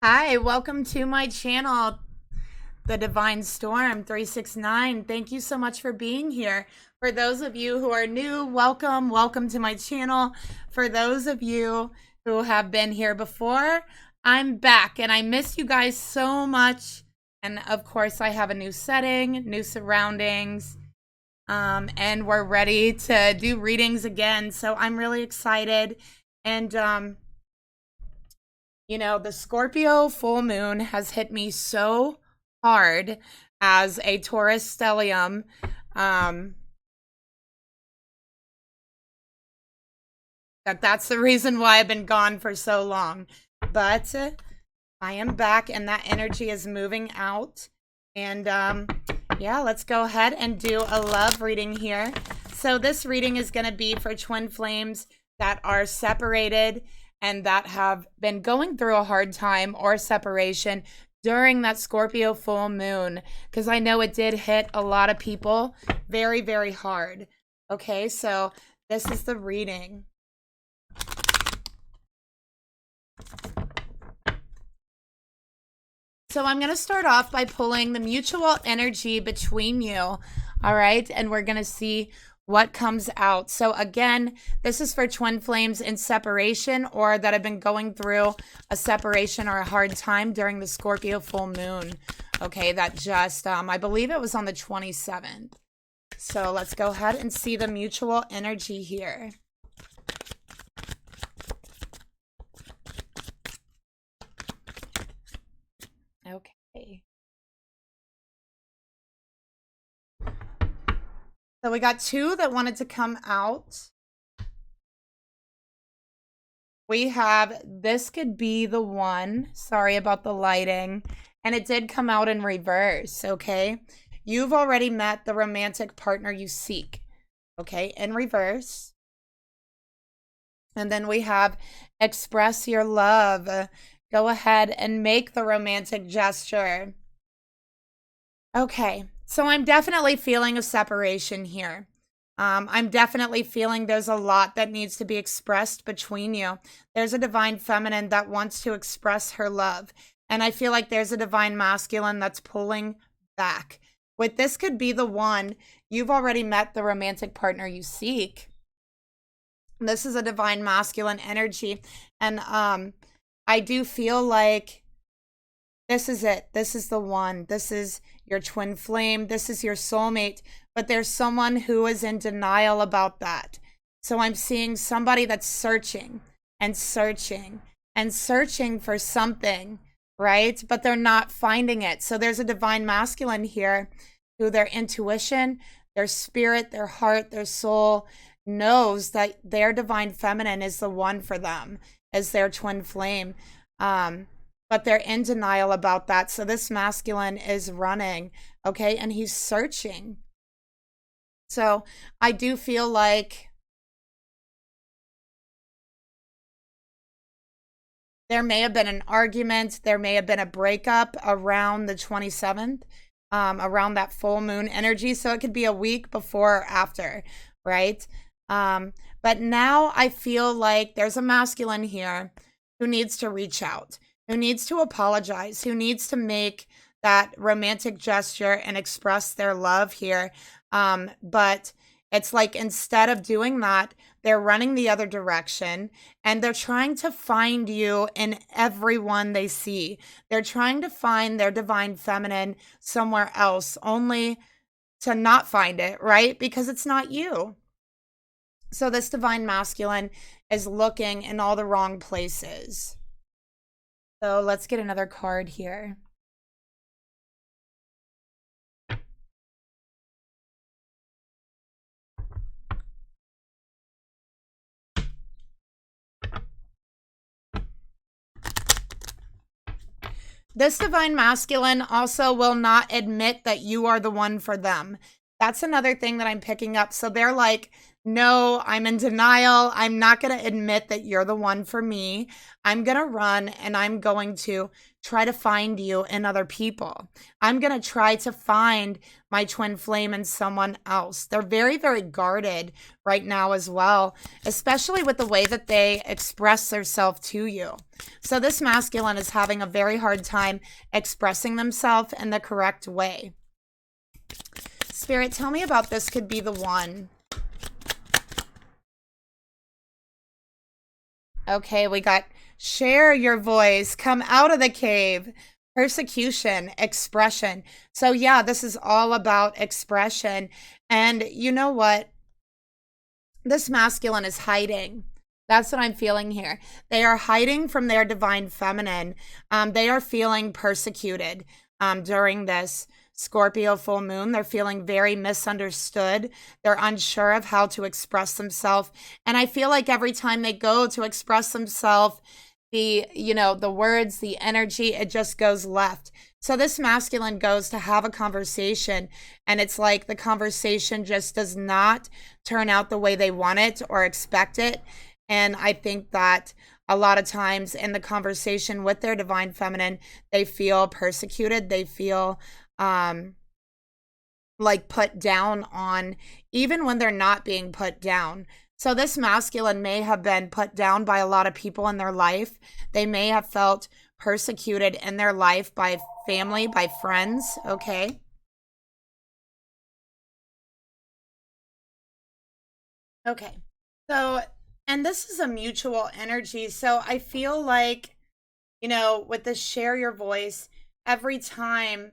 Hi, welcome to my channel, The Divine Storm 369. Thank you so much for being here. For those of you who are new, welcome to my channel. For those of you who have been here before, I'm back and I miss you guys so much. And of course, I have a new setting, new surroundings, and we're ready to do readings again. So I'm really excited. And you know, the Scorpio full moon has hit me so hard as a Taurus stellium. That's the reason why I've been gone for so long. But I am back and that energy is moving out. And yeah, let's go ahead and do a love reading here. So this reading is going to be for twin flames that are separated and that have been going through a hard time or separation during that Scorpio full moon, because I know it did hit a lot of people very, very hard. Okay, so this is the reading. So I'm going to start off by pulling the mutual energy between you, all right? And we're going to see what comes out. So again, this is for twin flames in separation or that have been going through a separation or a hard time during the Scorpio full moon. Okay, that just, I believe it was on the 27th. So let's go ahead and see the mutual energy here. Okay. So we got two that wanted to come out. We have, this could be the one. Sorry about the lighting. And it did come out in reverse, okay? You've already met the romantic partner you seek, okay? In reverse. And then we have express your love. Go ahead and make the romantic gesture. Okay, so I'm definitely feeling a separation here. I'm definitely feeling there's a lot that needs to be expressed between you. There's a divine feminine that wants to express her love. And I feel like there's a divine masculine that's pulling back. With this could be the one, you've already met the romantic partner you seek. This is a divine masculine energy. And I do feel like this is it. This is the one. This is your twin flame. This is your soulmate. But there's someone who is in denial about that. So I'm seeing somebody that's searching and searching and searching for something, right? But they're not finding it. So there's a divine masculine here who their intuition, their spirit, their heart, their soul knows that their divine feminine is the one for them, as their twin flame. But they're in denial about that. So this masculine is running, okay? And he's searching. So I do feel like there may have been an argument. There may have been a breakup around the 27th, around that full moon energy. So it could be a week before or after, right? But now I feel like there's a masculine here who needs to reach out, who needs to apologize, who needs to make that romantic gesture and express their love here. But it's like instead of doing that, they're running the other direction and they're trying to find you in everyone they see. They're trying to find their divine feminine somewhere else, only to not find it, right? Because it's not you. So this divine masculine is looking in all the wrong places. So let's get another card here. This divine masculine also will not admit that you are the one for them. That's another thing that I'm picking up. So they're like, No, I'm in denial. I'm not going to admit that you're the one for me. I'm going to run and I'm going to try to find you in other people. I'm going to try to find my twin flame in someone else. They're very, very guarded right now as well, especially with the way that they express themselves to you. So this masculine is having a very hard time expressing themselves in the correct way. Spirit, tell me about this could be the one. Okay, we got share your voice, come out of the cave, persecution, expression. So yeah, this is all about expression. And you know what? This masculine is hiding. That's what I'm feeling here. They are hiding from their divine feminine. They are feeling persecuted during this Scorpio full moon. They're feeling very misunderstood. They're unsure of how to express themselves. And I feel like every time they go to express themselves, the words, the energy, it just goes left. So this masculine goes to have a conversation, and it's like the conversation just does not turn out the way they want it or expect it. And I think that a lot of times in the conversation with their divine feminine, they feel persecuted. They feel like put down on, even when they're not being put down. So this masculine may have been put down by a lot of people in their life. They may have felt persecuted in their life by family, by friends, okay? Okay. So, and this is a mutual energy. So I feel like, with this share your voice, every time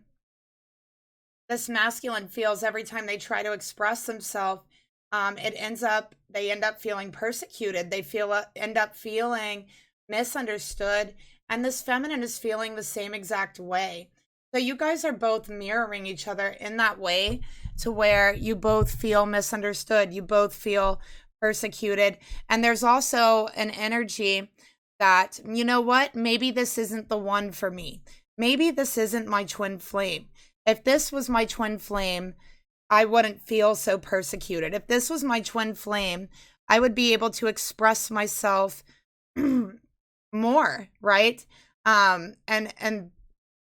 this masculine feels, every time they try to express themselves, they end up feeling persecuted. They end up feeling misunderstood. And this feminine is feeling the same exact way. So you guys are both mirroring each other in that way, to where you both feel misunderstood. You both feel persecuted. And there's also an energy that, you know what, maybe this isn't the one for me. Maybe this isn't my twin flame. If this was my twin flame, I wouldn't feel so persecuted. If this was my twin flame, I would be able to express myself more, right? And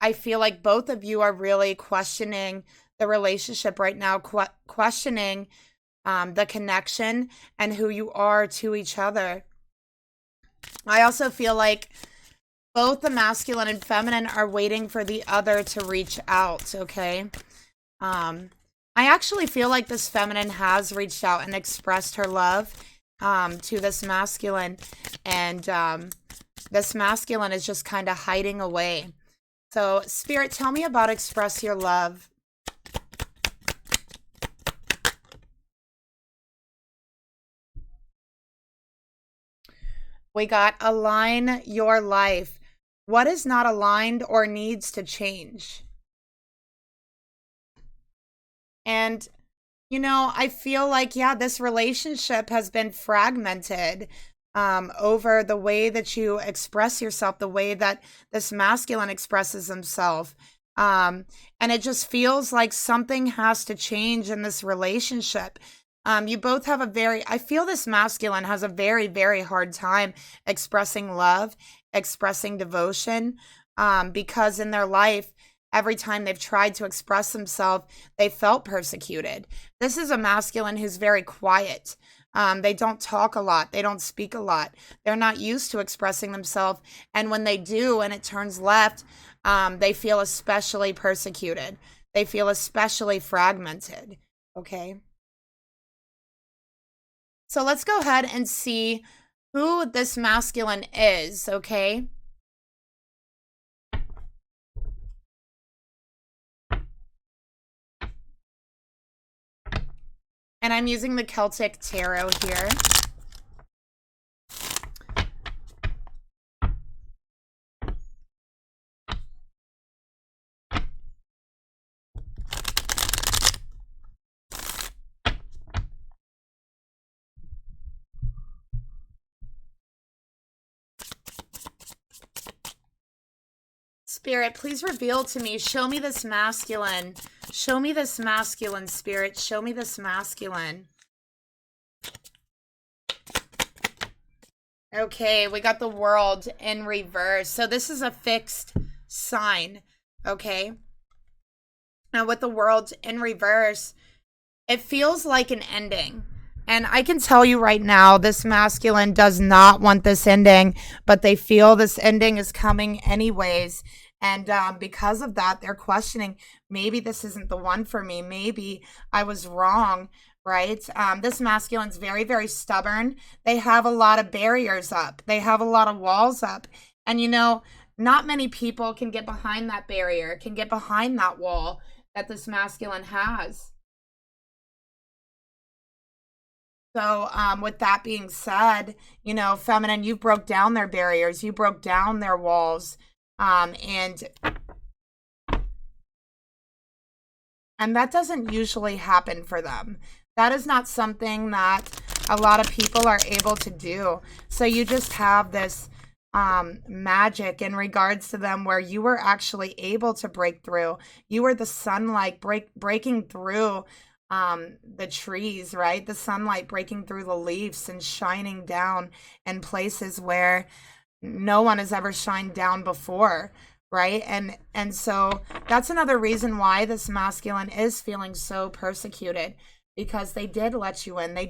I feel like both of you are really questioning the relationship right now, questioning the connection and who you are to each other. I also feel like both the masculine and feminine are waiting for the other to reach out, okay? I actually feel like this feminine has reached out and expressed her love to this masculine, and this masculine is just kind of hiding away. So, Spirit, tell me about express your love. We got align your life. What is not aligned or needs to change? And, I feel like, yeah, this relationship has been fragmented over the way that you express yourself, the way that this masculine expresses himself. And it just feels like something has to change in this relationship. You both have I feel this masculine has a very, very hard time expressing love, expressing devotion, because in their life, every time they've tried to express themselves, they felt persecuted. This is a masculine who's very quiet. They don't talk a lot. They don't speak a lot. They're not used to expressing themselves. And when they do, and it turns left, they feel especially persecuted. They feel especially fragmented. Okay. So let's go ahead and see who this masculine is, okay? And I'm using the Celtic Tarot here. Spirit, please reveal to me. Show me this masculine. Show me this masculine, Spirit. Show me this masculine. Okay, we got the World in reverse. So this is a fixed sign, okay? Now with the World in reverse, it feels like an ending. And I can tell you right now, this masculine does not want this ending, but they feel this ending is coming anyways. And because of that, they're questioning, maybe this isn't the one for me. Maybe I was wrong, right? This masculine's very, very stubborn. They have a lot of barriers up, they have a lot of walls up. And, not many people can get behind that barrier, can get behind that wall that this masculine has. So, with that being said, feminine, you broke down their barriers, you broke down their walls, and that doesn't usually happen for them. That is not something that a lot of people are able to do. So you just have this magic in regards to them where you were actually able to break through. You were the sunlight breaking through the trees, right? The sunlight breaking through the leaves and shining down in places where no one has ever shined down before, right? And so that's another reason why this masculine is feeling so persecuted, because they did let you in. They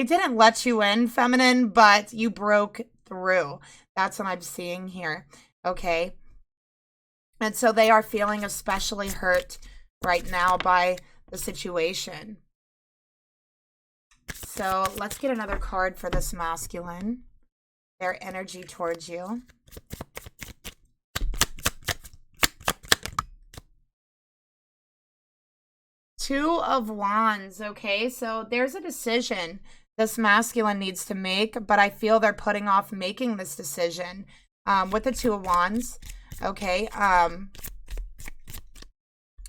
didn't let you in, feminine, but you broke through. That's what I'm seeing here. Okay. And so they are feeling especially hurt right now by the situation. So let's get another card for this masculine. Their energy towards you. Two of Wands. Okay, so there's a decision this masculine needs to make, but I feel they're putting off making this decision with the Two of Wands. Okay.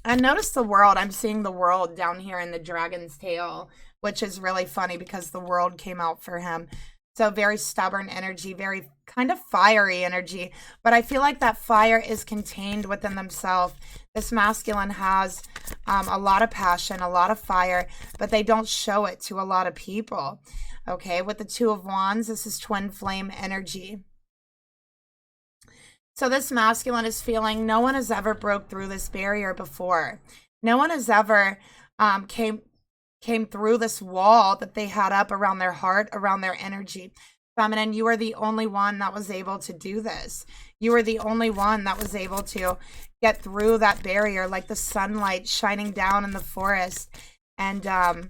And notice the World. I'm seeing the World down here in the dragon's tail, which is really funny because the World came out for him. So very stubborn energy, very kind of fiery energy. But I feel like that fire is contained within themselves. This masculine has a lot of passion, a lot of fire, but they don't show it to a lot of people. Okay, with the Two of Wands, this is twin flame energy. So this masculine is feeling no one has ever broke through this barrier before. No one has ever came through this wall that they had up around their heart, around their energy. Feminine, you are the only one that was able to do this. You are the only one that was able to get through that barrier, like the sunlight shining down in the forest. And I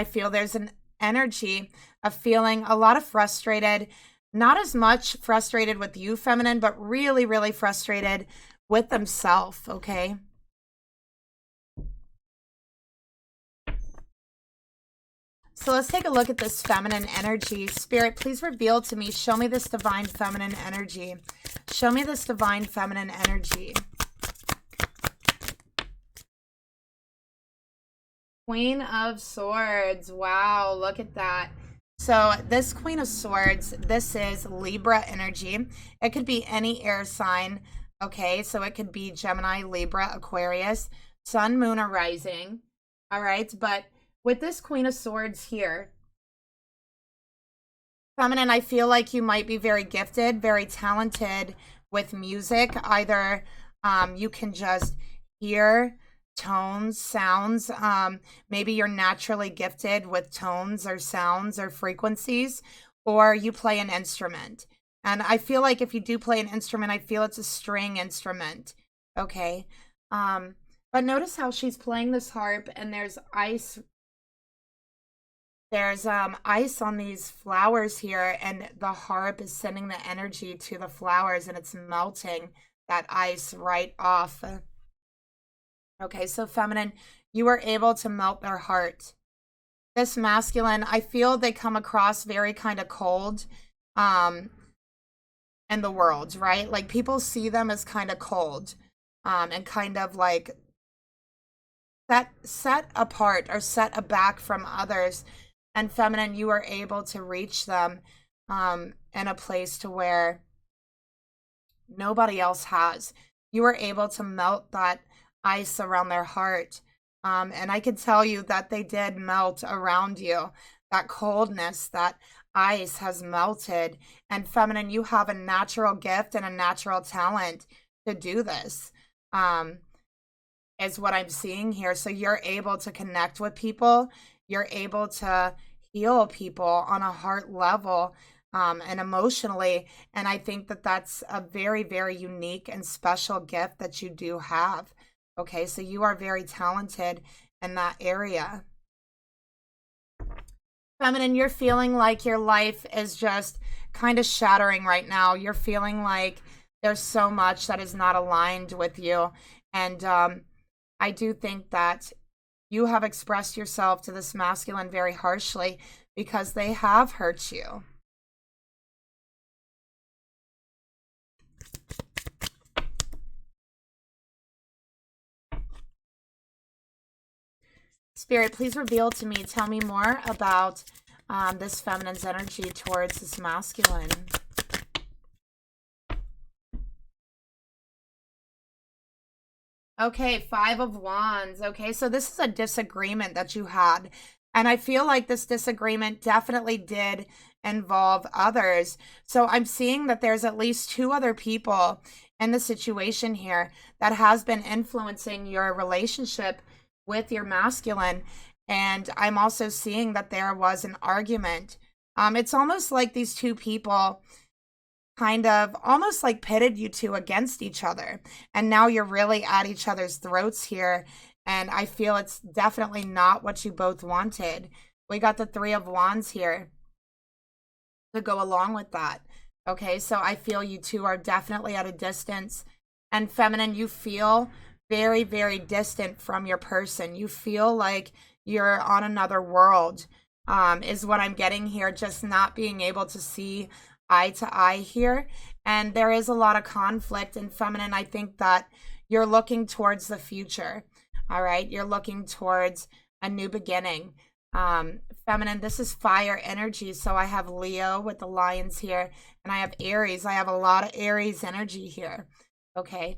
feel there's an energy of feeling a lot of frustrated. Not as much frustrated with you, feminine, but really, really frustrated with themselves, okay? So let's take a look at this feminine energy. Spirit, please reveal to me, show me this divine feminine energy. Show me this divine feminine energy. Queen of Swords. Wow, look at that. So this Queen of Swords, this is Libra energy. It could be any air sign, okay? So it could be Gemini, Libra, Aquarius, Sun, Moon, or Rising, all right? But with this Queen of Swords here, feminine, I feel like you might be very gifted, very talented with music. Either you can just hear tones, sounds. Maybe you're naturally gifted with tones or sounds or frequencies, or you play an instrument. And I feel like if you do play an instrument, I feel it's a string instrument. Okay. But notice how she's playing this harp and there's ice. There's ice on these flowers here, and the harp is sending the energy to the flowers and it's melting that ice right off. Okay, so feminine, you are able to melt their heart. This masculine, I feel they come across very kind of cold in the world, right? Like people see them as kind of cold and kind of like set apart or set aback from others. And feminine, you are able to reach them in a place to where nobody else has. You are able to melt that ice around their heart And I can tell you that they did melt around you. That coldness, that ice has melted. And feminine, you have a natural gift and a natural talent to do this, is what I'm seeing here. So you're able to connect with people. You're able to heal people on a heart level, and emotionally. And I think that that's a very, very unique and special gift that you do have. Okay, so you are very talented in that area. Feminine, you're feeling like your life is just kind of shattering right now. You're feeling like there's so much that is not aligned with you. And I do think that you have expressed yourself to this masculine very harshly because they have hurt you. Spirit, please reveal to me, tell me more about this feminine's energy towards this masculine. Okay, Five of Wands. Okay, so this is a disagreement that you had. And I feel like this disagreement definitely did involve others. So I'm seeing that there's at least two other people in the situation here that has been influencing your relationship with your masculine. And I'm also seeing that there was an argument. It's almost like these two people kind of almost like pitted you two against each other. And now you're really at each other's throats here. And I feel it's definitely not what you both wanted. We got the Three of Wands here to go along with that. Okay, so I feel you two are definitely at a distance. And feminine, you feel very, very distant from your person. You feel like you're on another world, is what I'm getting here. Just not being able to see eye to eye here. And there is a lot of conflict. And feminine, I think that you're looking towards the future. All right, you're looking towards a new beginning. Feminine, this is fire energy. So I have Leo with the lions here, and I have Aries. I have a lot of Aries energy here. Okay.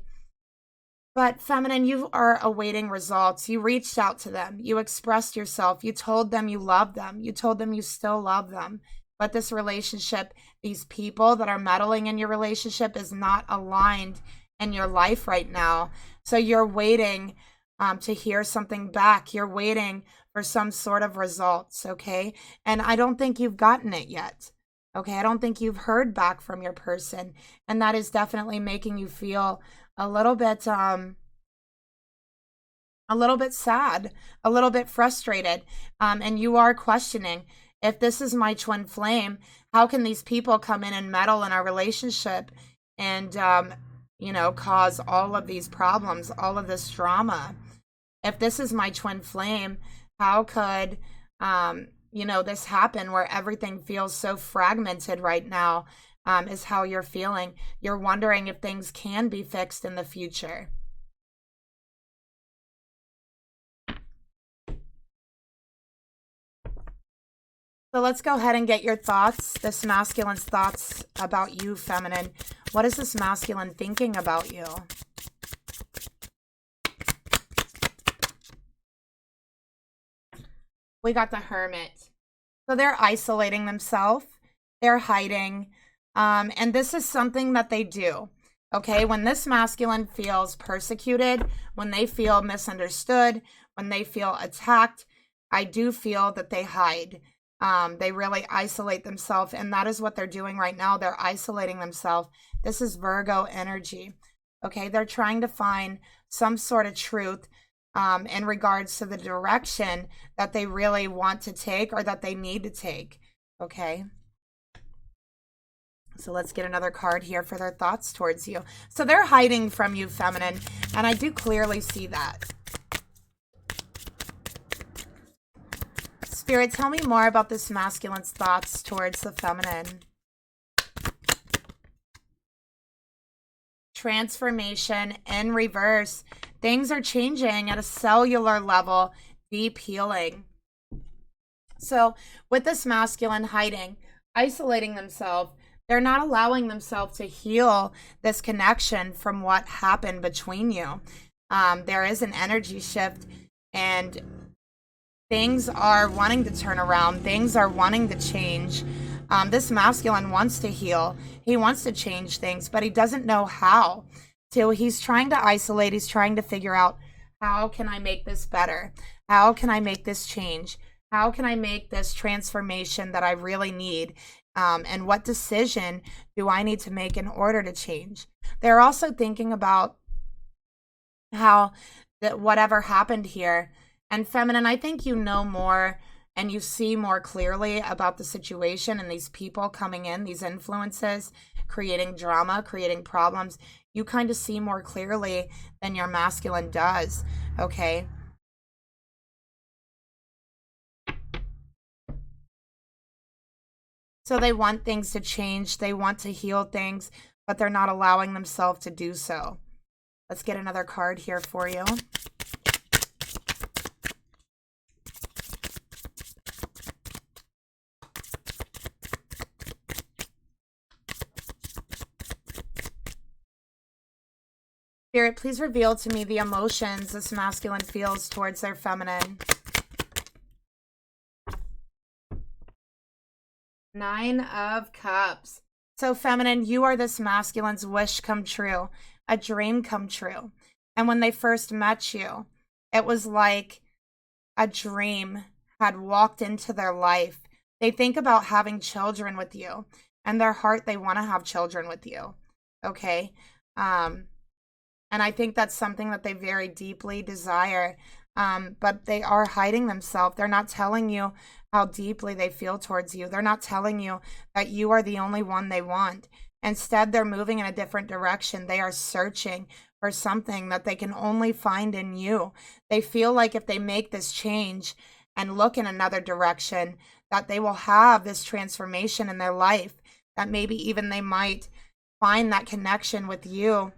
But feminine, you are awaiting results. You reached out to them. You expressed yourself. You told them you love them. You told them you still love them. But this relationship, these people that are meddling in your relationship is not aligned in your life right now. So you're waiting to hear something back. You're waiting for some sort of results, okay? And I don't think you've gotten it yet, okay? I don't think you've heard back from your person. And that is definitely making you feel a little bit sad, a little bit frustrated. And you are questioning, if this is my twin flame, how can these people come in and meddle in our relationship and, cause all of these problems, all of this drama? If this is my twin flame, how could, this happen where everything feels so fragmented right now, is how you're feeling. You're wondering if things can be fixed in the future. So let's go ahead and get your thoughts, this masculine's thoughts about you, feminine. What is this masculine thinking about you? We got the Hermit. So they're isolating themselves. They're hiding. And this is something that they do. Okay, when this masculine feels persecuted, when they feel misunderstood, when they feel attacked, I do feel that they hide. They really isolate themselves, and that is what they're doing right now. They're isolating themselves. This is Virgo energy. Okay, they're trying to find some sort of truth in regards to the direction that they really want to take or that they need to take. Okay. So let's get another card here for their thoughts towards you. So they're hiding from you, feminine, and I do clearly see that. Spirit, tell me more about this masculine's thoughts towards the feminine. Transformation in reverse. Things are changing at a cellular level. Deep healing. So with this masculine hiding, isolating themselves, they're not allowing themselves to heal this connection from what happened between you. There is an energy shift And things are wanting to turn around. Things are wanting to change. This masculine wants to heal. He wants to change things, but he doesn't know how. So he's trying to isolate. He's trying to figure out, how can I make this better? How can I make this change? How can I make this transformation that I really need? And what decision do I need to make in order to change? They're also thinking about how that whatever happened here. And feminine, I think you know more and you see more clearly about the situation and these people coming in, these influences, creating drama, creating problems. You kind of see more clearly than your masculine does, okay? So they want things to change. They want to heal things, but they're not allowing themselves to do so. Let's get another card here for you. Spirit, please reveal to me the emotions this masculine feels towards their feminine. 9 of Cups. So feminine, you are this masculine's wish come true, a dream come true. And when they first met you, it was like a dream had walked into their life. They think about having children with you. In their heart, they want to have children with you. Okay? And I think that's something that they very deeply desire. But they are hiding themselves. They're not telling you how deeply they feel towards you. They're not telling you that you are the only one they want. Instead, they're moving in a different direction. They are searching for something that they can only find in you. They feel like if they make this change and look in another direction, that they will have this transformation in their life, that maybe even they might find that connection with you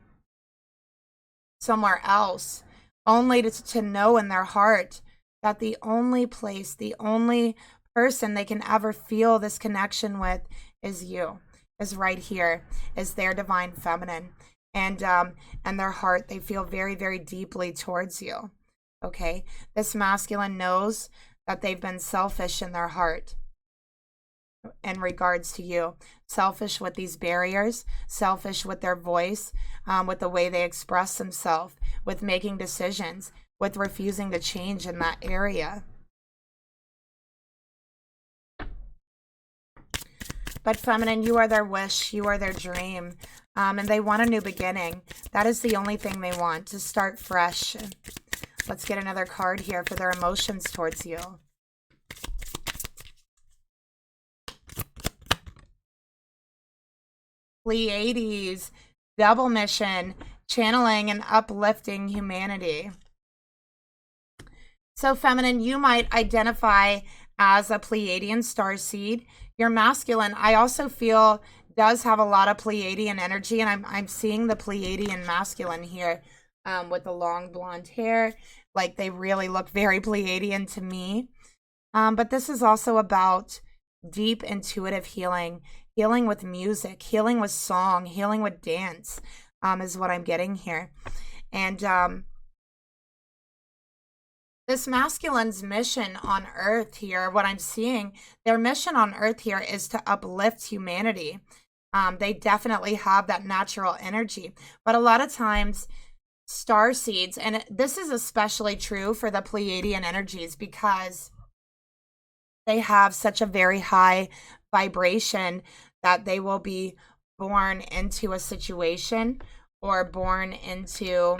somewhere else, only to know in their heart that the only place, the only person they can ever feel this connection with is you, is right here, is their divine feminine. And their heart, they feel very, very deeply towards you. Okay? This masculine knows that they've been selfish in their heart in regards to you. Selfish with these barriers, selfish with their voice, with the way they express themselves, with making decisions, with refusing to change in that area. But feminine, you are their wish, you are their dream, and they want a new beginning. That is the only thing they want, to start fresh. Let's get another card here for their emotions towards you. Pleiades, double mission, channeling and uplifting humanity. So feminine, you might identify as a Pleiadian starseed. Your masculine, I also feel, does have a lot of Pleiadian energy, and I'm seeing the Pleiadian masculine here with the long blonde hair. Like, they really look very Pleiadian to me. But this is also about deep intuitive healing, healing with music, healing with song, healing with dance, is what I'm getting here. And this masculine's mission on Earth here, what I'm seeing, their mission on Earth here is to uplift humanity. They definitely have that natural energy. But a lot of times, star seeds, and this is especially true for the Pleiadian energies, because they have such a very high vibration that they will be born into a situation or born into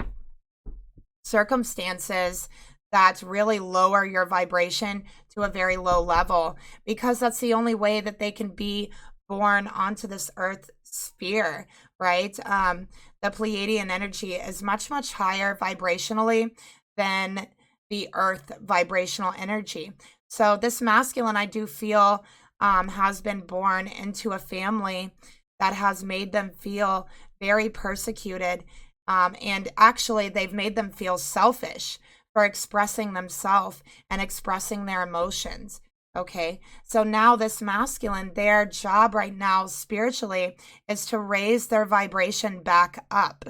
circumstances that really lower your vibration to a very low level, because that's the only way that they can be born onto this earth sphere, right? The Pleiadian energy is much, much higher vibrationally than the earth vibrational energy. So this masculine, I do feel, has been born into a family that has made them feel very persecuted. And actually, they've made them feel selfish for expressing themselves and expressing their emotions. Okay, so now this masculine, their job right now spiritually is to raise their vibration back up.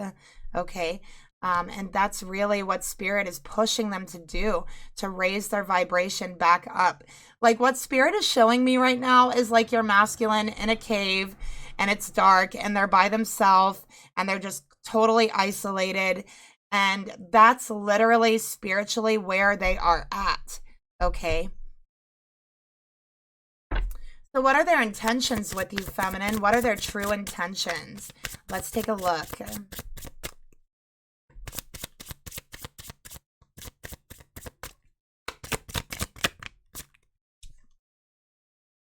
Okay, And that's really what Spirit is pushing them to do, to raise their vibration back up. Like what Spirit is showing me right now is like your masculine in a cave and it's dark and they're by themselves and they're just totally isolated. And that's literally spiritually where they are at. Okay. So what are their intentions with you, feminine? What are their true intentions? Let's take a look.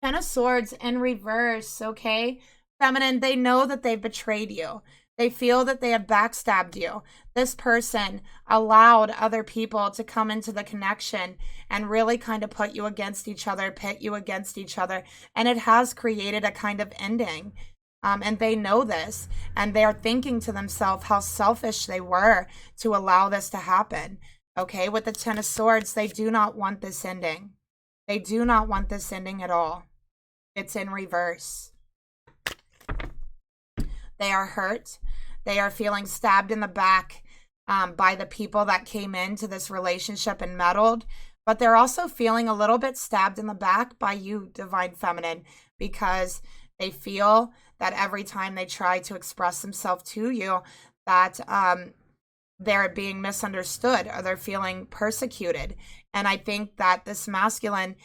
Ten of Swords in reverse, okay? Feminine, they know that they've betrayed you. They feel that they have backstabbed you. This person allowed other people to come into the connection and really kind of put you against each other, pit you against each other. And it has created a kind of ending. And they know this. And they're thinking to themselves how selfish they were to allow this to happen. Okay, with the Ten of Swords, they do not want this ending. They do not want this ending at all. It's in reverse. They are hurt. They are feeling stabbed in the back by the people that came into this relationship and meddled. But they're also feeling a little bit stabbed in the back by you, Divine Feminine, because they feel that every time they try to express themselves to you, that they're being misunderstood or they're feeling persecuted. And I think that this masculine,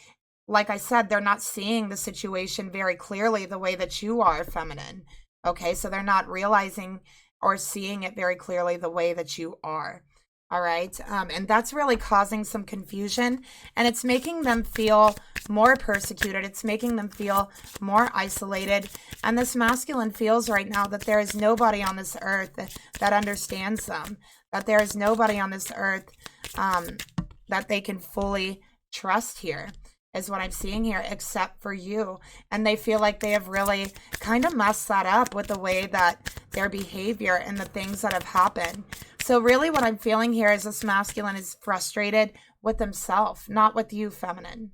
like I said, they're not seeing the situation very clearly the way that you are, feminine. Okay, so they're not realizing or seeing it very clearly the way that you are. All right, and that's really causing some confusion, and it's making them feel more persecuted. It's making them feel more isolated. And this masculine feels right now that there is nobody on this earth that understands them, that there is nobody on this earth that they can fully trust here, is what I'm seeing here, except for you. And they feel like they have really kind of messed that up with the way that their behavior and the things that have happened. So really what I'm feeling here is this masculine is frustrated with himself, not with you, feminine.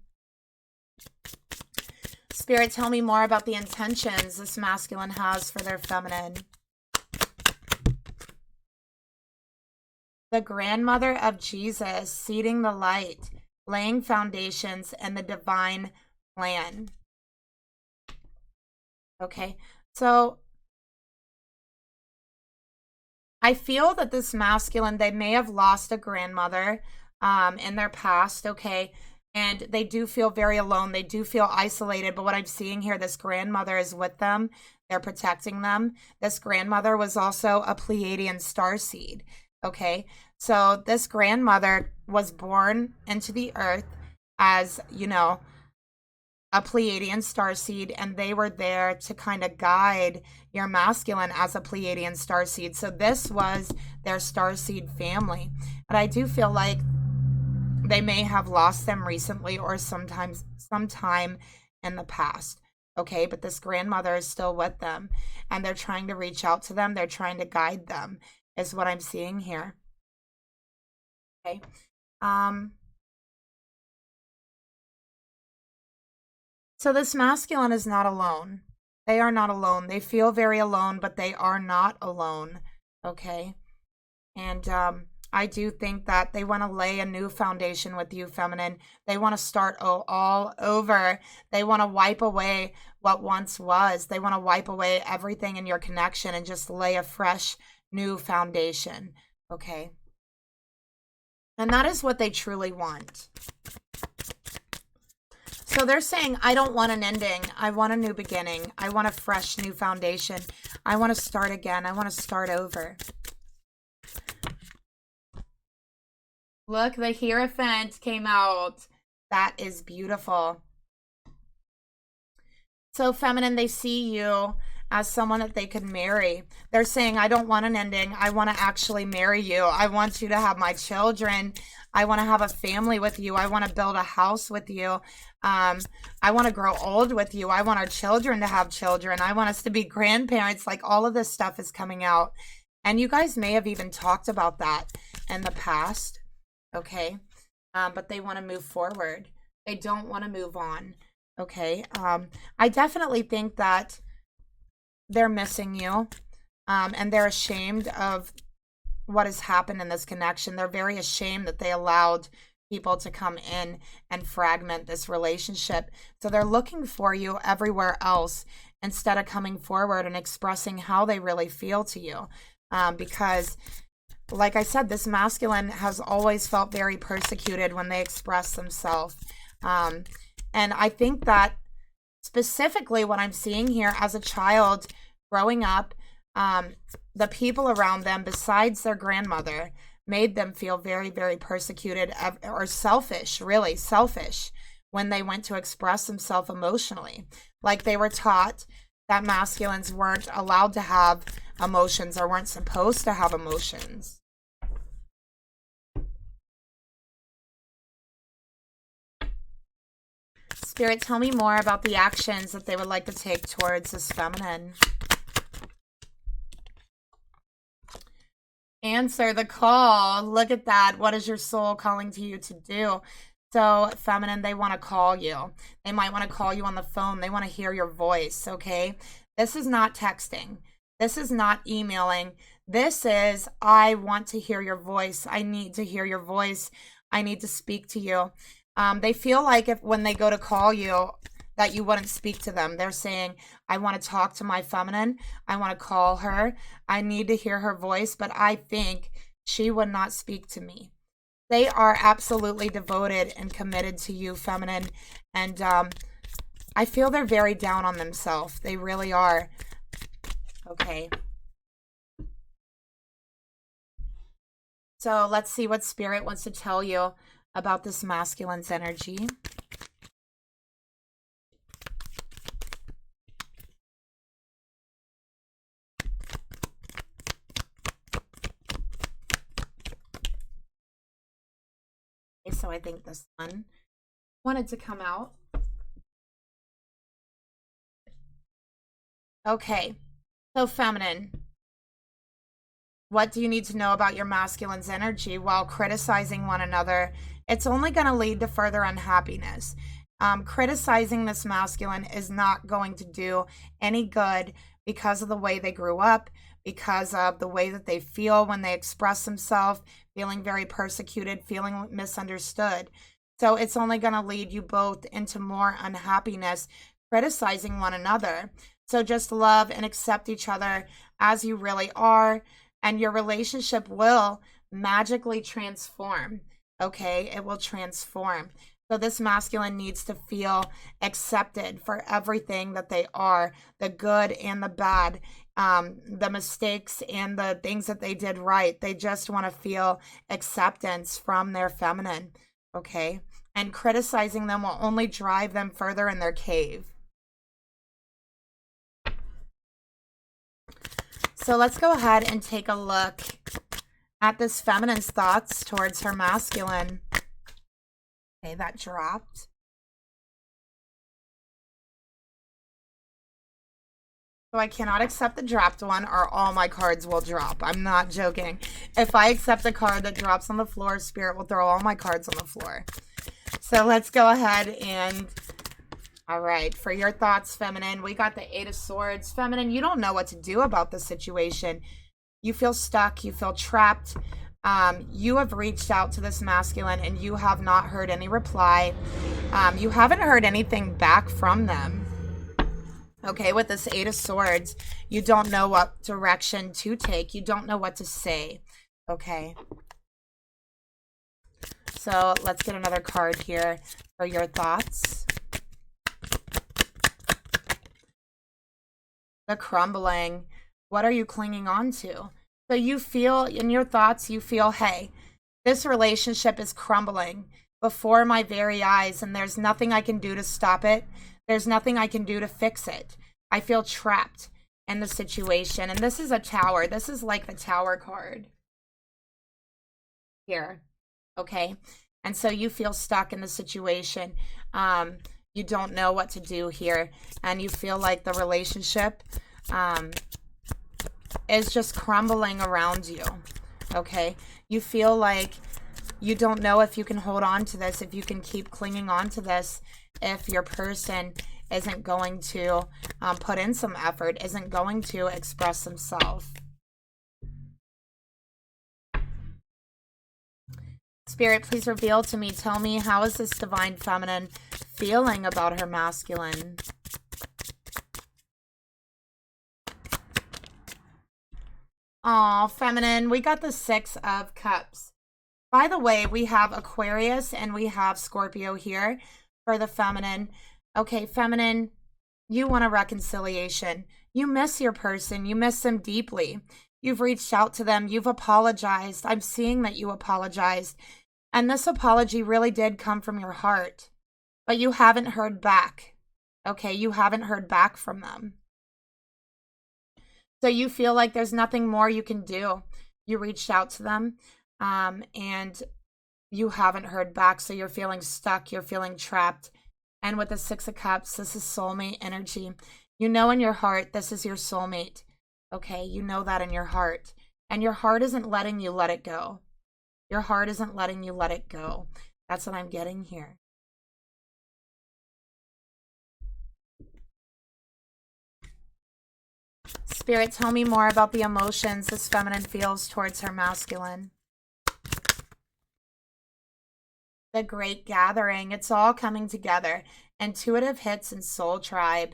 Spirit, tell me more about the intentions this masculine has for their feminine. The grandmother of Jesus, seeding the light, laying foundations and the divine plan. Okay, so I feel that this masculine, they may have lost a grandmother in their past, okay, and they do feel very alone. They do feel isolated, but what I'm seeing here, this grandmother is with them. They're protecting them. This grandmother was also a Pleiadian starseed, okay? So this grandmother was born into the earth as, you know, a Pleiadian starseed, and they were there to kind of guide your masculine as a Pleiadian starseed. So this was their starseed family. And I do feel like they may have lost them recently or sometime in the past. Okay, but this grandmother is still with them, and they're trying to reach out to them. They're trying to guide them, is what I'm seeing here. Okay. So this masculine is not alone. They are not alone. They feel very alone, but they are not alone. Okay. And I do think that they want to lay a new foundation with you, feminine. They want to start all over. They want to wipe away what once was. They want to wipe away everything in your connection and just lay a fresh new foundation. Okay. And that is what they truly want. So they're saying, I don't want an ending. I want a new beginning. I want a fresh new foundation. I want to start again. I want to start over. Look, the Hierophant came out. That is beautiful. So feminine, they see you as someone that they could marry. They're saying, I don't want an ending. I want to actually marry you. I want you to have my children. I want to have a family with you. I want to build a house with you. I want to grow old with you. I want our children to have children. I want us to be grandparents. Like all of this stuff is coming out. And you guys may have even talked about that in the past. Okay. But they want to move forward. They don't want to move on. Okay. I definitely think that they're missing you. And they're ashamed of what has happened in this connection. They're very ashamed that they allowed people to come in and fragment this relationship. So they're looking for you everywhere else instead of coming forward and expressing how they really feel to you. Because, like I said, this masculine has always felt very persecuted when they express themselves. And I think that specifically what I'm seeing here as a child growing up, the people around them, besides their grandmother, made them feel very, very persecuted or selfish, really selfish, when they went to express themselves emotionally. Like they were taught that masculines weren't allowed to have emotions or weren't supposed to have emotions. Spirit, tell me more about the actions that they would like to take towards this feminine. Answer the call. Look at that. What is your soul calling to you to do? So, feminine, they want to call you. They might want to call you on the phone. They want to hear your voice, okay? This is not texting. This is not emailing. This is, I want to hear your voice. I need to hear your voice. I need to speak to you. They feel like when they go to call you, that you wouldn't speak to them. They're saying, I want to talk to my feminine. I want to call her. I need to hear her voice, but I think she would not speak to me. They are absolutely devoted and committed to you, feminine. And I feel they're very down on themselves. They really are. Okay. So let's see what Spirit wants to tell you about this masculine's energy. So I think this one wanted to come out. Okay, so feminine, what do you need to know about your masculine's energy? While criticizing one another, it's only going to lead to further unhappiness. Criticizing this masculine is not going to do any good because of the way they grew up, because of the way that they feel when they express themselves, feeling very persecuted, feeling misunderstood. So it's only going to lead you both into more unhappiness, criticizing one another. So just love and accept each other as you really are, and your relationship will magically transform. Okay, it will transform. So this masculine needs to feel accepted for everything that they are, the good and the bad, the mistakes and the things that they did right. They just want to feel acceptance from their feminine, okay? And criticizing them will only drive them further in their cave. So let's go ahead and take a look at this feminine's thoughts towards her masculine. Okay, that dropped. So I cannot accept the dropped one or all my cards will drop. I'm not joking. If I accept a card that drops on the floor, Spirit will throw all my cards on the floor. So let's go ahead and... All right, for your thoughts, feminine, we got the Eight of Swords. Feminine, you don't know what to do about the situation. You feel stuck. You feel trapped. You have reached out to this masculine and you have not heard any reply. You haven't heard anything back from them. Okay, with this Eight of Swords, you don't know what direction to take. You don't know what to say. Okay. So let's get another card here for your thoughts. The Crumbling. What are you clinging on to? So you feel, in your thoughts, you feel, hey, this relationship is crumbling before my very eyes, and there's nothing I can do to stop it. There's nothing I can do to fix it. I feel trapped in the situation. And this is a Tower. This is like the Tower card here. Okay. And so you feel stuck in the situation. You don't know what to do here. And you feel like the relationship is just crumbling around you. Okay. You feel like you don't know if you can hold on to this, if you can keep clinging on to this, if your person isn't going to put in some effort, isn't going to express themselves. Spirit, please reveal to me. Tell me, how is this divine feminine feeling about her masculine? Aw, feminine, we got the 6 of Cups. By the way, we have Aquarius and we have Scorpio here for the feminine. Okay, feminine, you want a reconciliation. You miss your person. You miss them deeply. You've reached out to them. You've apologized. I'm seeing that you apologized. And this apology really did come from your heart. But you haven't heard back. Okay, you haven't heard back from them. So you feel like there's nothing more you can do. You reached out to them and you haven't heard back. So you're feeling stuck. You're feeling trapped. And with the 6 of Cups, this is soulmate energy. You know in your heart, this is your soulmate. Okay, you know that in your heart. And your heart isn't letting you let it go. Your heart isn't letting you let it go. That's what I'm getting here. Spirit, tell me more about the emotions this feminine feels towards her masculine. The Great Gathering. It's all coming together. Intuitive hits and soul tribe.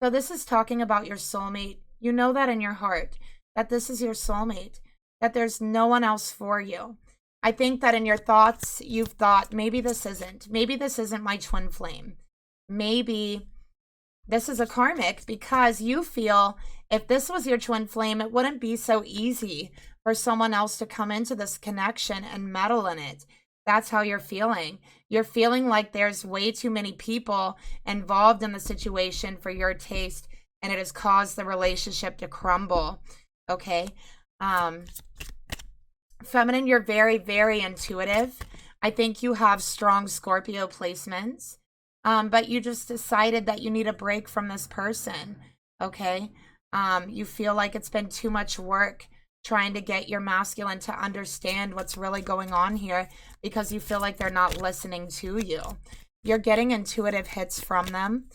So this is talking about your soulmate. You know that in your heart, that this is your soulmate, that there's no one else for you. I think that in your thoughts, you've thought, maybe this isn't my twin flame. Maybe this is a karmic, because you feel if this was your twin flame, it wouldn't be so easy for someone else to come into this connection and meddle in it. That's how you're feeling. You're feeling like there's way too many people involved in the situation for your taste, and it has caused the relationship to crumble. Okay. Feminine, you're very, very intuitive. I think you have strong Scorpio placements, but you just decided that you need a break from this person. Okay. You feel like it's been too much work trying to get your masculine to understand what's really going on here, because you feel like they're not listening to you. You're getting intuitive hits from them.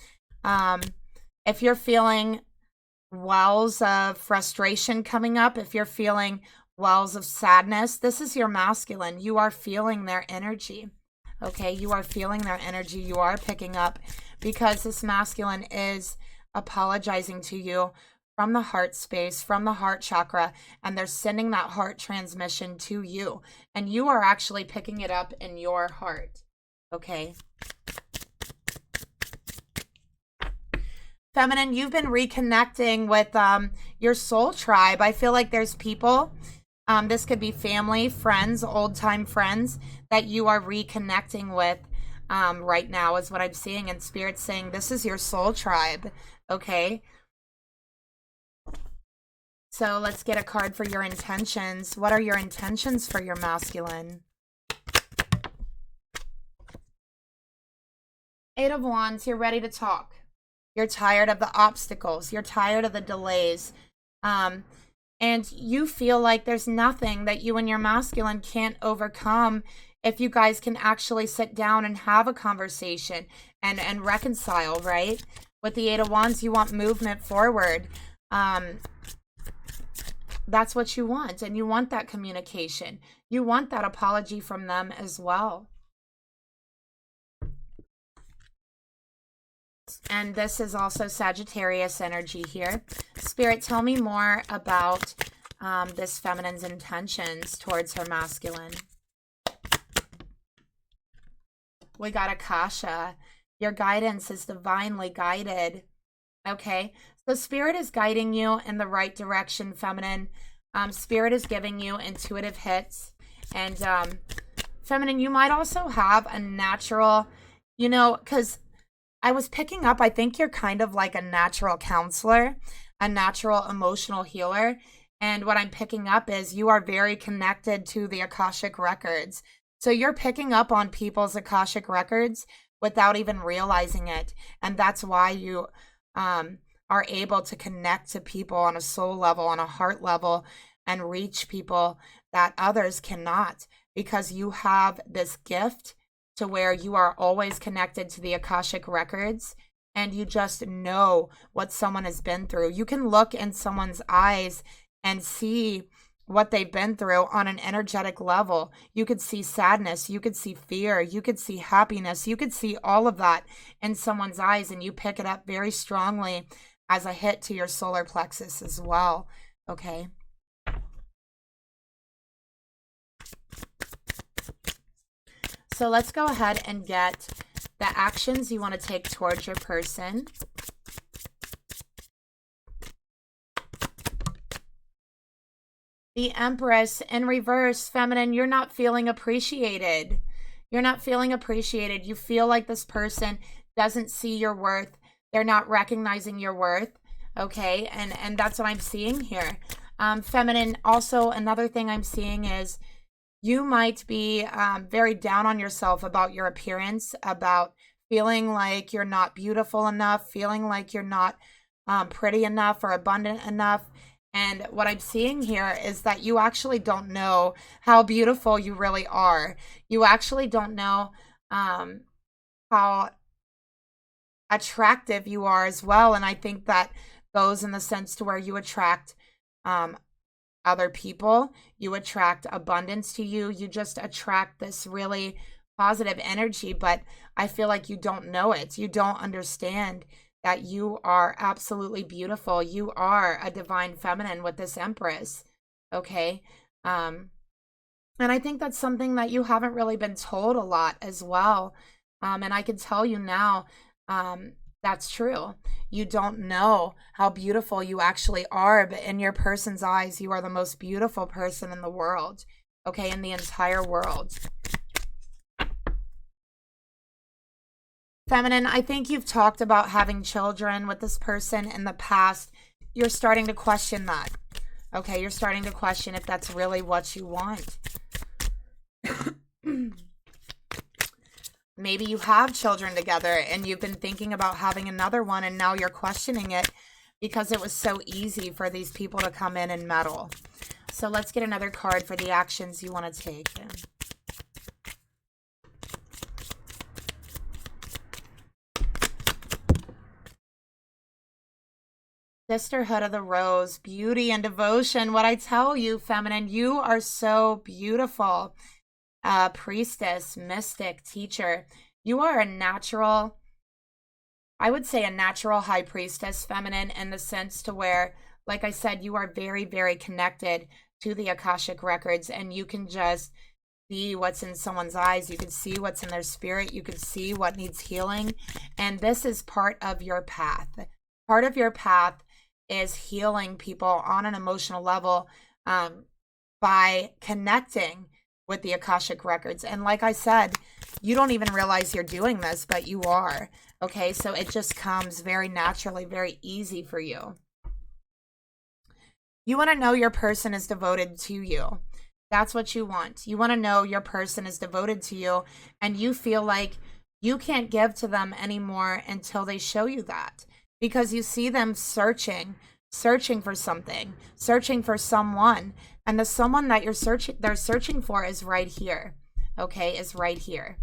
If you're feeling wells of frustration coming up, if you're feeling wells of sadness, this is your masculine. You are feeling their energy. Okay, you are feeling their energy. You are picking up, because this masculine is apologizing to you from the heart space, from the heart chakra, and they're sending that heart transmission to you. And you are actually picking it up in your heart. Okay. Feminine, you've been reconnecting with your soul tribe. I feel like there's people, this could be family, friends, old-time friends, that you are reconnecting with right now is what I'm seeing. And Spirit's saying this is your soul tribe. Okay. So let's get a card for your intentions. What are your intentions for your masculine? 8 of Wands, you're ready to talk. You're tired of the obstacles. You're tired of the delays. And you feel like there's nothing that you and your masculine can't overcome if you guys can actually sit down and have a conversation and reconcile, right? With the 8 of Wands, you want movement forward. That's what you want, and you want that communication. You want that apology from them as well. And this is also Sagittarius energy here. Spirit, tell me more about this feminine's intentions towards her masculine. We got Akasha. Your guidance is divinely guided. Okay. So Spirit is guiding you in the right direction, feminine. Spirit is giving you intuitive hits. And feminine, you might also have a natural, you know, because I was picking up, I think you're kind of like a natural counselor, a natural emotional healer. And what I'm picking up is you are very connected to the Akashic records. So you're picking up on people's Akashic records without even realizing it. And that's why you are able to connect to people on a soul level, on a heart level, and reach people that others cannot, because you have this gift to where you are always connected to the Akashic records, and you just know what someone has been through. You can look in someone's eyes and see what they've been through on an energetic level. You could see sadness, you could see fear, you could see happiness, you could see all of that in someone's eyes, and you pick it up very strongly as a hit to your solar plexus as well, okay? So let's go ahead and get the actions you want to take towards your person. The Empress in reverse, feminine, you're not feeling appreciated. You're not feeling appreciated. You feel like this person doesn't see your worth. They're not recognizing your worth, okay? And that's what I'm seeing here. Feminine, also another thing I'm seeing is you might be very down on yourself about your appearance, about feeling like you're not beautiful enough, feeling like you're not pretty enough or abundant enough. And what I'm seeing here is that you actually don't know how beautiful you really are. You actually don't know how attractive you are as well. And I think that goes in the sense to where you attract other people. You attract abundance to you. You just attract this really positive energy, but I feel like you don't know it. You don't understand that you are absolutely beautiful. You are a divine feminine with this Empress, okay? And I think that's something that you haven't really been told a lot as well. And I can tell you now, that's true. You don't know how beautiful you actually are, but in your person's eyes, you are the most beautiful person in the world, okay? In the entire world. Feminine, I think you've talked about having children with this person in the past. You're starting to question that. Okay, you're starting to question if that's really what you want. Maybe you have children together and you've been thinking about having another one, and now you're questioning it because it was so easy for these people to come in and meddle. So let's get another card for the actions you want to take. Sisterhood of the Rose, beauty and devotion. What I tell you, feminine, you are so beautiful. Priestess, mystic, teacher. You are a natural, I would say a natural high priestess, feminine, in the sense to where, like I said, you are very, very connected to the Akashic records, and you can just see what's in someone's eyes. You can see what's in their spirit. You can see what needs healing. And this is part of your path. Part of your path is healing people on an emotional level by connecting with the Akashic records. And like I said, you don't even realize you're doing this, but you are. Okay, so it just comes very naturally, very easy for you. You want to know your person is devoted to you. That's what you want. You want to know your person is devoted to you, and you feel like you can't give to them anymore until they show you that. Because you see them searching for something, searching for someone, and the someone that they're searching for is right here, okay, is right here.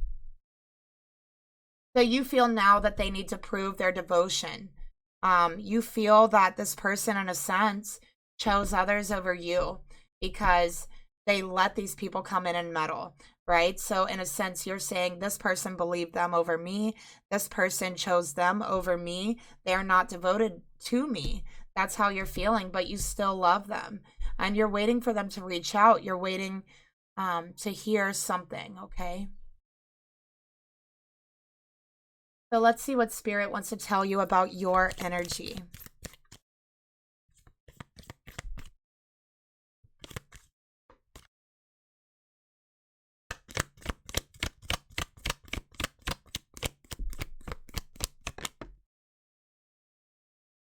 So you feel now that they need to prove their devotion. You feel that this person, in a sense, chose others over you because they let these people come in and meddle. Right? So in a sense, you're saying this person believed them over me. This person chose them over me. They're not devoted to me. That's how you're feeling, but you still love them. And you're waiting for them to reach out. You're waiting to hear something, okay? So let's see what Spirit wants to tell you about your energy.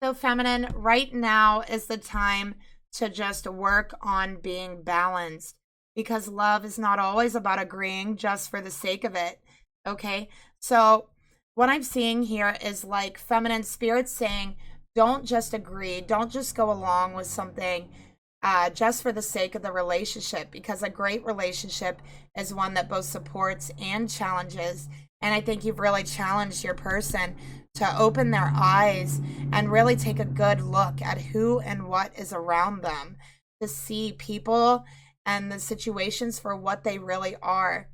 So feminine, right now is the time to just work on being balanced, because love is not always about agreeing just for the sake of it. Okay. So what I'm seeing here is like feminine spirit saying, don't just agree. Don't just go along with something just for the sake of the relationship, because a great relationship is one that both supports and challenges. And I think you've really challenged your person to open their eyes and really take a good look at who and what is around them. to see people and the situations for what they really are.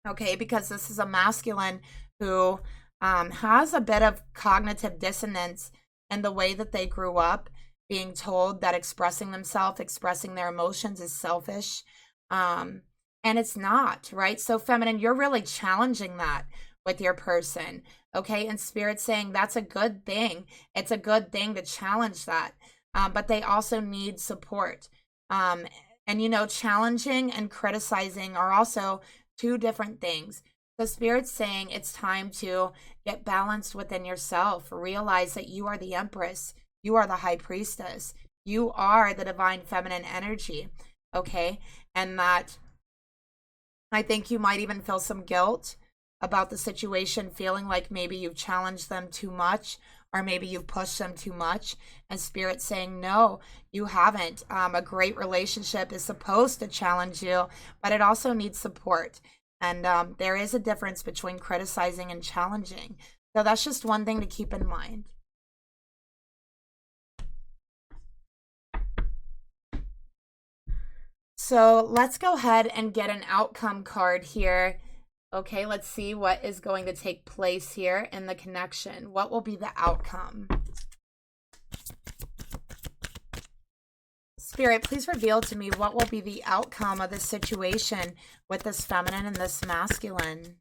Okay, because this is a masculine who has a bit of cognitive dissonance in the way that they grew up, being told that expressing themselves, expressing their emotions is selfish. And it's not, right? So, feminine, you're really challenging that with your person. Okay, and spirit saying that's a good thing. It's a good thing to challenge that. But they also need support. And you know, challenging and criticizing are also two different things. The spirit's saying it's time to get balanced within yourself. Realize that you are the empress. You are the high priestess. You are the divine feminine energy. Okay. And that I think you might even feel some guilt about the situation, feeling like maybe you've challenged them too much, or maybe you've pushed them too much. And spirit saying, no, you haven't. A great relationship is supposed to challenge you, but it also needs support. And there is a difference between criticizing and challenging. So that's just one thing to keep in mind. So let's go ahead and get an outcome card here. Okay, let's see what is going to take place here in the connection. What will be the outcome? Spirit, please reveal to me what will be the outcome of this situation with this feminine and this masculine.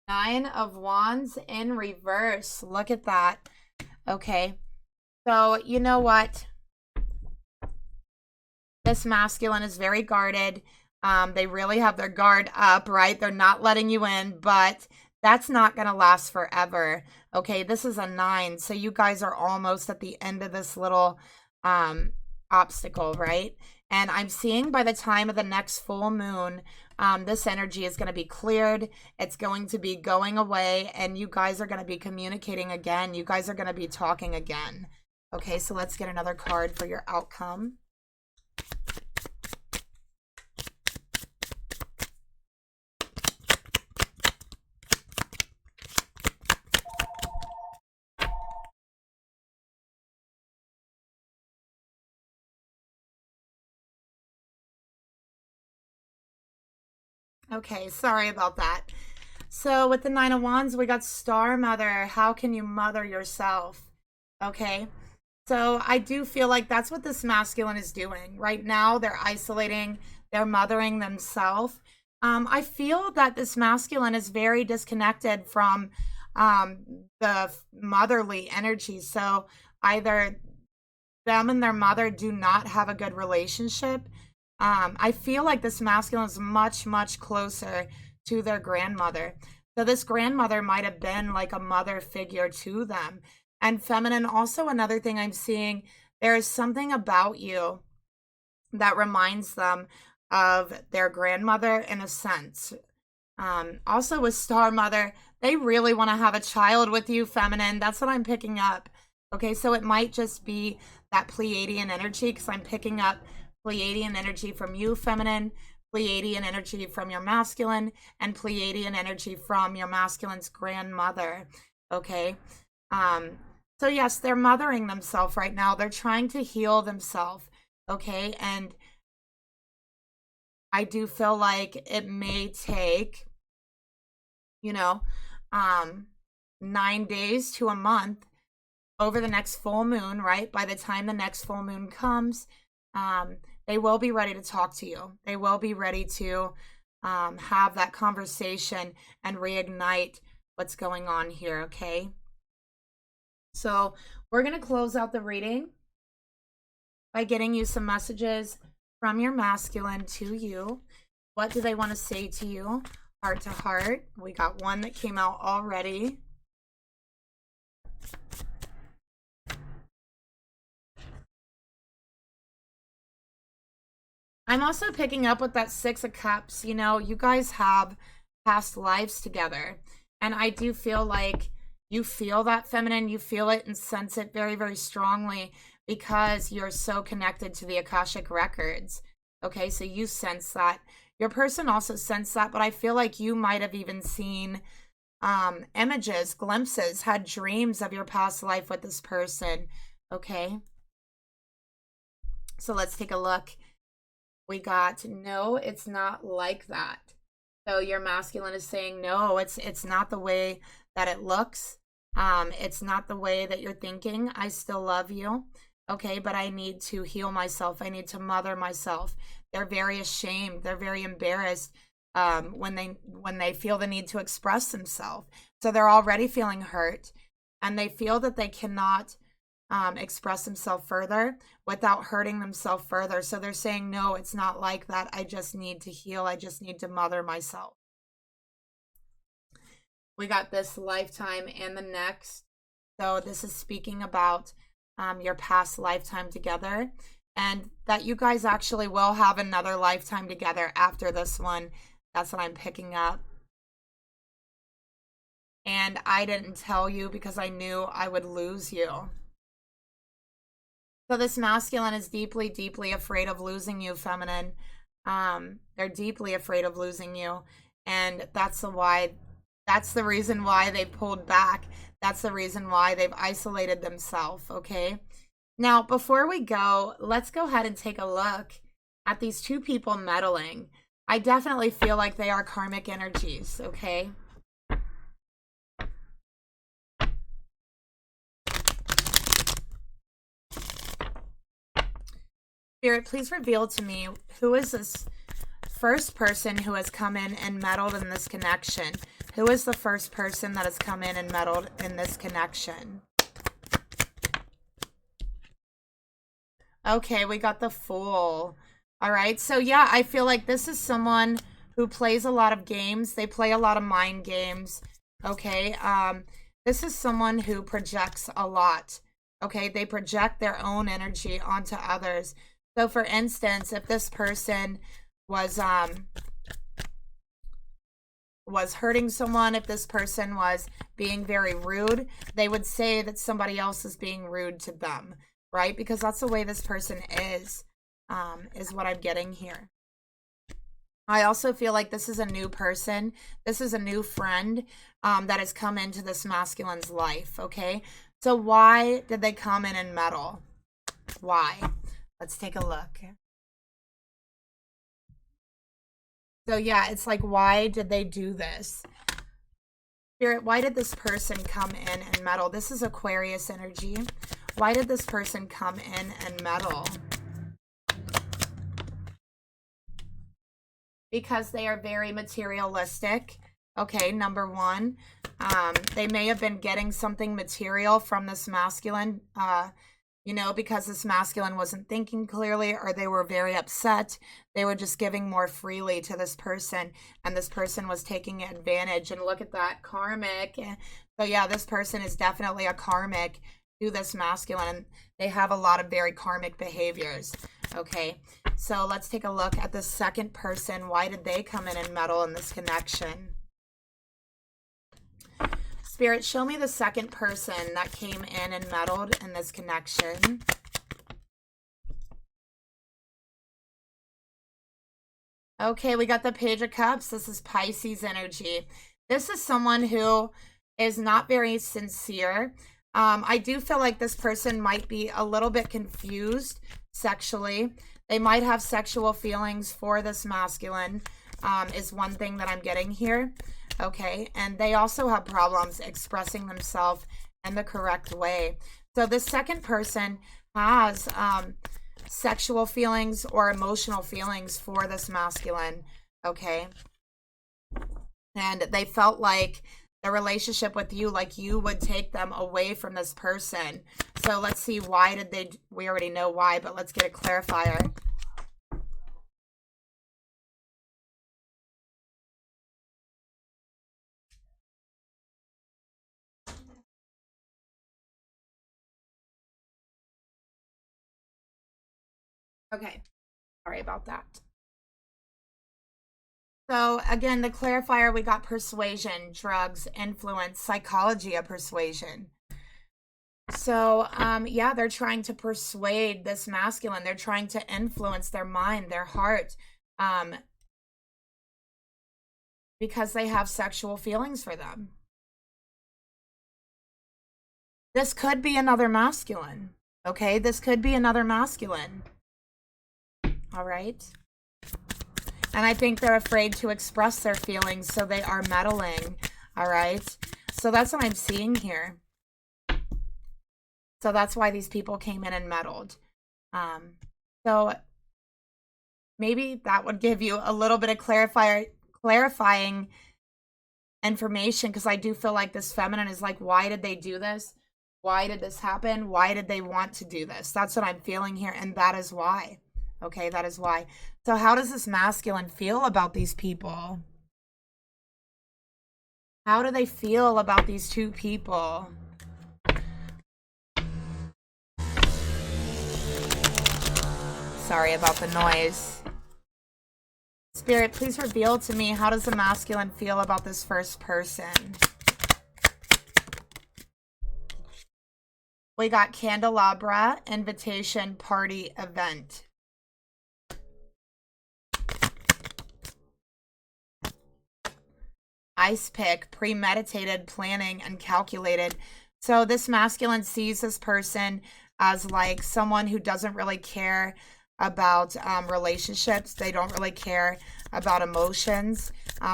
9 of Wands in reverse. Look at that. Okay. So, you know what? This masculine is very guarded. They really have their guard up, right? They're not letting you in, but that's not going to last forever. Okay, this is a 9. So you guys are almost at the end of this little obstacle, right? And I'm seeing by the time of the next full moon, this energy is going to be cleared. It's going to be going away, and you guys are going to be communicating again. You guys are going to be talking again. Okay, so let's get another card for your outcome. Okay, sorry about that. So with the 9 of Wands, we got Star Mother. How can you mother yourself? Okay. So I do feel like that's what this masculine is doing. Right now, they're isolating, they're mothering themselves. I feel that this masculine is very disconnected from the motherly energy. So either them and their mother do not have a good relationship. I feel like this masculine is much, much closer to their grandmother. So this grandmother might have been like a mother figure to them. And feminine, also another thing I'm seeing, there is something about you that reminds them of their grandmother in a sense. Also with Star Mother, they really want to have a child with you, feminine. That's what I'm picking up. Okay, so it might just be that Pleiadian energy, because I'm picking up Pleiadian energy from you, feminine, Pleiadian energy from your masculine, and Pleiadian energy from your masculine's grandmother. Okay. So yes, they're mothering themselves right now. They're trying to heal themselves. Okay. And I do feel like it may take, 9 days to a month over the next full moon, right? By the time the next full moon comes, they will be ready to talk to you. They will be ready to have that conversation and reignite what's going on here, okay? So we're going to close out the reading by getting you some messages from your masculine to you. What do they want to say to you? Heart to heart. We got one that came out already. I'm also picking up with that 6 of Cups. You guys have past lives together. And I do feel like you feel that feminine. You feel it and sense it very, very strongly because you're so connected to the Akashic records. Okay, so you sense that. Your person also sensed that, but I feel like you might have even seen images, glimpses, had dreams of your past life with this person. Okay. So let's take a look. We got, no, it's not like that. So your masculine is saying, no, it's not the way that it looks. It's not the way that you're thinking. I still love you. Okay, but I need to heal myself. I need to mother myself. They're very ashamed. They're very embarrassed when they feel the need to express themselves. So they're already feeling hurt, and they feel that they cannot express themselves further without hurting themselves further. So they're saying, no, it's not like that. I just need to heal. I just need to mother myself. We got this lifetime and the next. So this is speaking about your past lifetime together, and that you guys actually will have another lifetime together after this one. That's what I'm picking up. And I didn't tell you because I knew I would lose you. So this masculine is deeply, deeply afraid of losing you, feminine. They're deeply afraid of losing you. And that's the reason why they pulled back. That's the reason why they've isolated themselves, okay? Now, before we go, let's go ahead and take a look at these two people meddling. I definitely feel like they are karmic energies, okay? Spirit, please reveal to me, who is this first person who has come in and meddled in this connection? Who is the first person that has come in and meddled in this connection? Okay, we got the Fool. All right, so yeah, I feel like this is someone who plays a lot of games. They play a lot of mind games, okay? This is someone who projects a lot, okay? They project their own energy onto others. So for instance, if this person was hurting someone, if this person was being very rude, they would say that somebody else is being rude to them, right? Because that's the way this person is what I'm getting here. I also feel like this is a new person. This is a new friend that has come into this masculine's life, okay? So why did they come in and meddle? Why? Let's take a look. So yeah, it's like, why did they do this? Spirit, why did this person come in and meddle? This is Aquarius energy. Why did this person come in and meddle? Because they are very materialistic. Okay, number one. They may have been getting something material from this masculine, you know, because this masculine wasn't thinking clearly, or they were very upset. They were just giving more freely to this person, and this person was taking advantage. And look at that, karmic. So yeah, this person is definitely a karmic to this masculine. They have a lot of very karmic behaviors. Okay, so let's take a look at the second person. Why did they come in and meddle in this connection? Spirit, show me the second person that came in and meddled in this connection. Okay, we got the Page of Cups. This is Pisces energy. This is someone who is not very sincere. I do feel like this person might be a little bit confused sexually. They might have sexual feelings for this masculine, is one thing that I'm getting here. Okay, and they also have problems expressing themselves in the correct way. So this second person has sexual feelings or emotional feelings for this masculine, okay? And they felt like the relationship with you, like you would take them away from this person. So let's see, why did they, we already know why, but let's get a clarifier. Okay, sorry about that. So again, the clarifier, we got persuasion, drugs, influence, psychology of persuasion. So yeah, they're trying to persuade this masculine. They're trying to influence their mind, their heart, because they have sexual feelings for them. This could be another masculine. Okay, this could be another masculine. All right. And I think they're afraid to express their feelings, so they are meddling. All right. So that's what I'm seeing here. So that's why these people came in and meddled. So maybe that would give you a little bit of clarifying information, because I do feel like this feminine is like, why did they do this? Why did this happen? Why did they want to do this? That's what I'm feeling here, and that is why. Okay, that is why. So how does this masculine feel about these people? How do they feel about these two people? Sorry about the noise. Spirit, please reveal to me, how does the masculine feel about this first person? We got candelabra, invitation, party, event. Ice pick, premeditated, planning, and calculated. So this masculine sees this person as like someone who doesn't really care about relationships. They don't really care about emotions.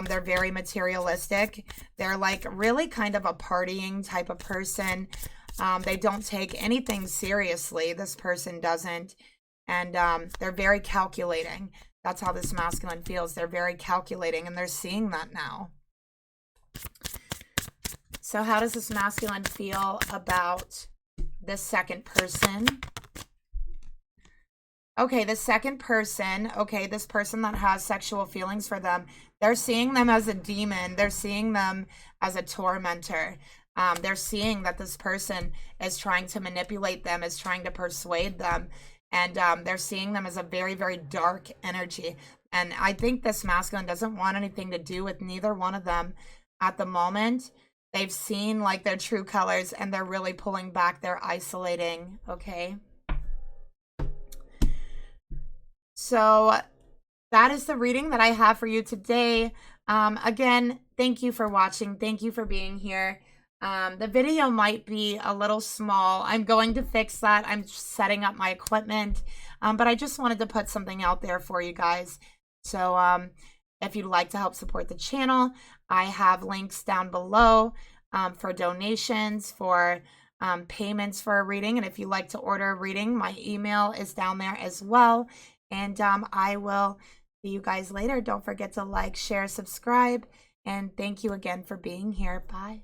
They're very materialistic. They're like really kind of a partying type of person. They don't take anything seriously. This person doesn't. And they're very calculating. That's how this masculine feels. They're very calculating, and they're seeing that now. So how does this masculine feel about this second person? Okay, the second person, okay, this person that has sexual feelings for them, they're seeing them as a demon. They're seeing them as a tormentor. They're seeing that this person is trying to manipulate them, is trying to persuade them. And they're seeing them as a very, very dark energy. And I think this masculine doesn't want anything to do with neither one of them at the moment. They've seen like their true colors, and they're really pulling back. They're isolating, okay? So that is the reading that I have for you today. Again, thank you for watching. Thank you for being here. The video might be a little small. I'm going to fix that. I'm setting up my equipment. But I just wanted to put something out there for you guys. So if you'd like to help support the channel, I have links down below for donations, for payments for a reading. And if you'd like to order a reading, my email is down there as well. And I will see you guys later. Don't forget to like, share, subscribe. And thank you again for being here. Bye.